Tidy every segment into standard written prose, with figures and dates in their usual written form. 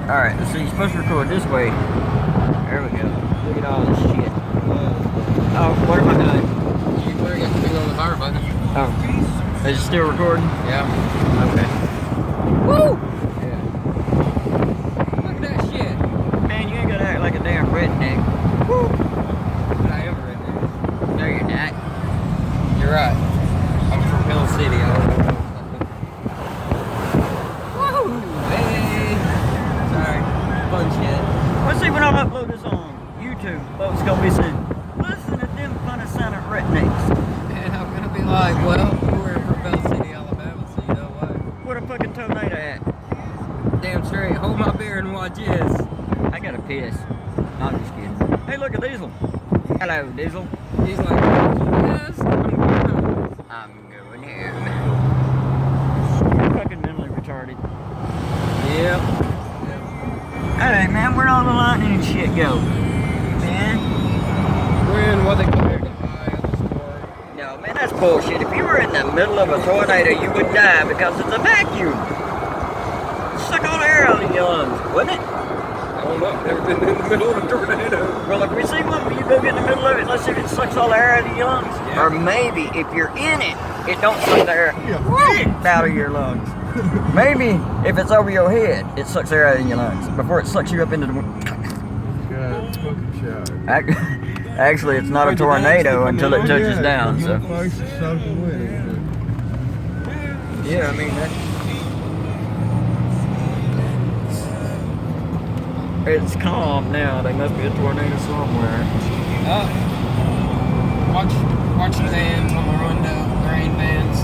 Alright, so you're supposed to record this way. There we go. Look at all this shit. Oh, what am I doing? You better get the thing on the power button. Oh. Is it still recording? Yeah. Okay. Woo! Yeah. Look at that shit. Man, you ain't gonna act like a damn redneck. Woo! But I am redneck. No, you're not. You're right. I'm from Hill City. Woo! Hey! Sorry. Fun shit. Let's see when I upload this on YouTube. Folks gonna be saying, listen to them funny sounding rednecks. And I'm gonna be like, well, we're from Hill City, Alabama, so you know what? What a fucking tornado at. Damn straight. Hold my beer and watch this. I gotta piss. No, I'm just kidding. Hey, look at Diesel. Hello, Diesel. He's like, yes, I'm going home. I'm going home. You're fucking mentally retarded. Yep. Hey, man, where'd all the lightning and shit go? Man? We're in what they call here, eye of the storm. No, man, that's bullshit. If you were in the middle of a tornado, you would die because it's a vacuum. Suck all the air out of your lungs, wouldn't it? I don't know. I've never been in the middle of a tornado. Well, if we see one where you go get in the middle of it, let's see if it sucks all the air out of your lungs. Yeah. Or maybe if you're in it, it don't suck the air out of your lungs. Maybe if it's over your head, it sucks air out of your lungs before it sucks you up into the wind. Actually, it's not a tornado until it touches down. So. Yeah, I mean that. It's calm now. There must be a tornado somewhere. Watch the bands on the rundown, rain bands.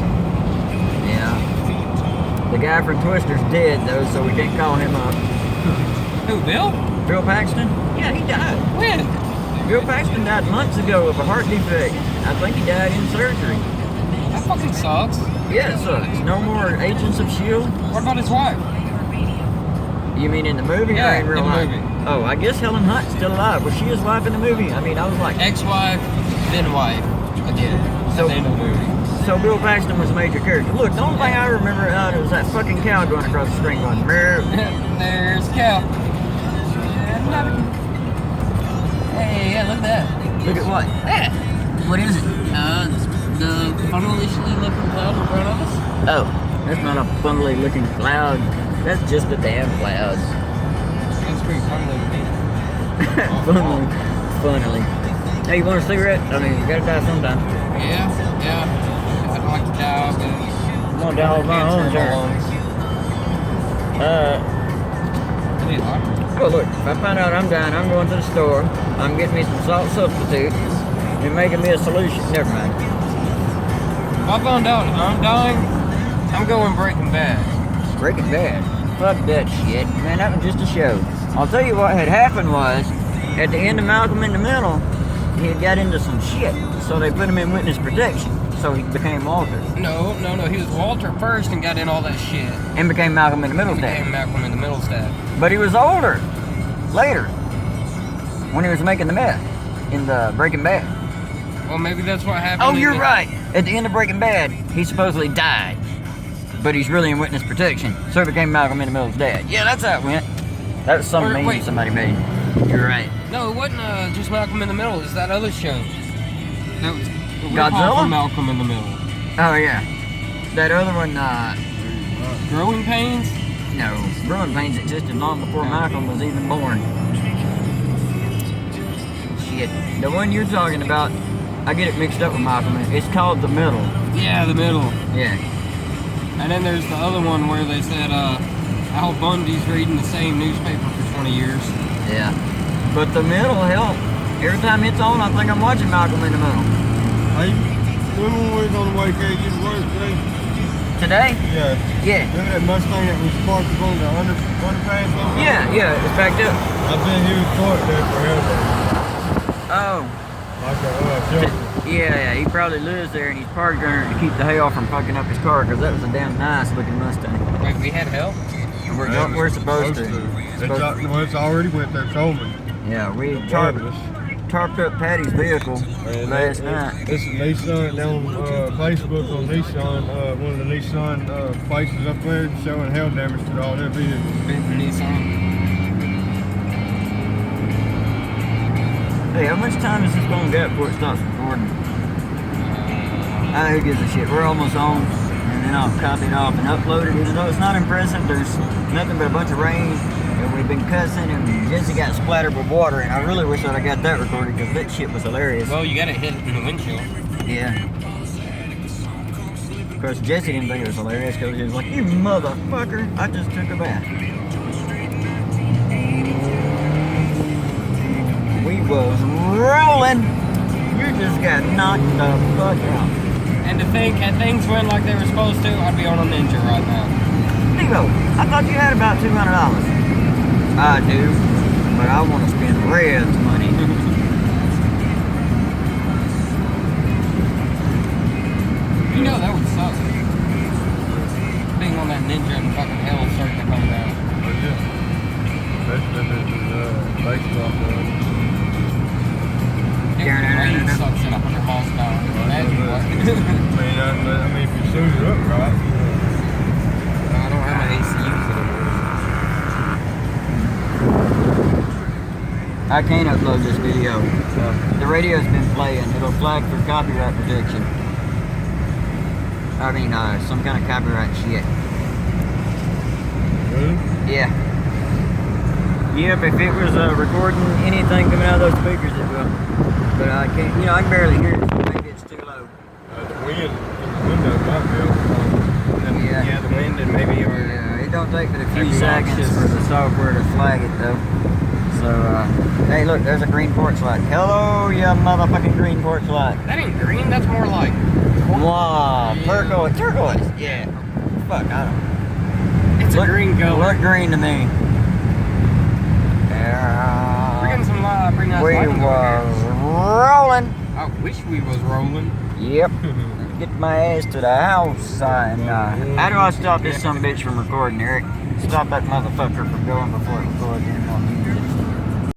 Yeah. The guy from Twister's dead though, so we can't call him up. Who, Bill? Bill Paxton? Yeah, he died. When? Bill Paxton died months ago of a heart defect. I think he died in surgery. That fucking sucks. Yeah, it sucks. No more Agents of S.H.I.E.L.D. What about his wife? You mean in the movie Yeah, or in real in the life? movie. Oh, I guess Helen Hunt's still alive. Was she his wife in the movie? I mean, I was like... Ex-wife, then wife. Again. So- At the end of the movie. So Bill Paxton was a major character. Look, the only thing I remember was that fucking cow going across the screen going, "Meow." There's Cal. Hey, yeah, look at that. Look at what? That. What is it? The funnelishly looking cloud in front of us. Oh, that's not a funnily looking cloud. That's just a damn cloud. That's pretty funnily to me. Funnily. Hey, you want a cigarette? I mean, you gotta die sometime. Yeah. I'd like to die, but I'm gonna die on my own terms. Oh look, if I find out I'm dying, I'm going to the store. I'm getting me some salt substitute and making me a solution. Never mind. If I found out I'm dying, I'm going Breaking Bad. Breaking Bad. Fuck that shit. Man, that was just a show. I'll tell you what had happened was, at the end of Malcolm in the Middle, he had got into some shit. So they put him in witness protection. So he became Walter. No. He was Walter first and got in all that shit. And became Malcolm in the Middle's dad. Became Malcolm in the Middle's dad. But he was older. Later. When he was making the meth. In the Breaking Bad. Well, maybe that's what happened. Oh, you're right. At the end of Breaking Bad, he supposedly died. But he's really in witness protection. So he became Malcolm in the Middle's dad. Yeah, that's how it went. That was some meme wait. somebody made. You're right. No, it wasn't just Malcolm in the Middle. It's that other show. That was Godzilla? from Malcolm in the Middle. Oh, yeah. That other one, Growing Pains? no. Growing Pains existed long before Malcolm was even born. Shit. The one you're talking about, I get it mixed up with Malcolm. It's called The Middle. Yeah, the Middle. Yeah. And then there's the other one where they said Al Bundy's reading the same newspaper for 20 years. Yeah. But The Middle, hell, every time it's on, I think I'm watching Malcolm in the Middle. Hey, when we was on the way to work today? Today? Yeah. Yeah. Remember that Mustang that was parked on the underpass? Yeah, it's backed up. I've been here parked there forever. Oh. Like a junkie. Yeah, he probably lives there and he's parked there to keep the hail from fucking up his car because that was a damn nice looking Mustang. Wait, we had help? We're supposed to. Well, it's already went there, told me. Yeah, we tarped up Patty's vehicle last night. This is Nissan down on Facebook on Nissan, one of the Nissan places up there showing hail damage to all their vehicles. Been for Nissan. much time is this gonna get before it stops recording? Who gives a shit? We're almost home, and then I'll copy it off and upload it. Even though it's not impressive, there's nothing but a bunch of rain, and we've been cussing, and Jesse got splattered with water, and I really wish that I got that recorded because that shit was hilarious. Well, you gotta hit it in the windshield. Yeah. Of course, Jesse didn't think it was hilarious because he was like, "You motherfucker, I just took a bath." We was rolling. You just got knocked the fuck out. And to think, had things went like they were supposed to, I'd be on a ninja right now. Devo, I thought you had about $200. I do, but I want to spend Red's money. You know that would suck. Being on that ninja and fucking hell starting to come down. Oh, yeah. Especially if it's baseball field. It rain sucks at 100 miles an hour. Imagine what. I mean, if you suit it up right, I don't have my ACUs anymore. I can't upload this video. The radio's been playing. It'll flag for copyright protection. I mean, some kind of copyright shit. really? Yeah. Yep, if it was recording anything coming out of those speakers, it will. But I can't, you know, I can barely hear it. Maybe it's too low. The wind in the window might be able Yeah. Yeah, the wind and maybe our... Yeah, it don't take but a few Maybe seconds just- for the software to flag it, though. So, hey, look, there's a green porch light. Hello, you motherfucking green porch light. That ain't green, that's more like... Wow, Yeah. turquoise, turquoise. Yeah. Fuck, I don't. It's a green color. Look green to me. We're getting some pretty nice We lighting over was here. rolling. I wish we was rolling. Yep. Get my ass to the house. And how do I stop this son of a bitch from recording, Eric? Stop that motherfucker from going before it records anymore.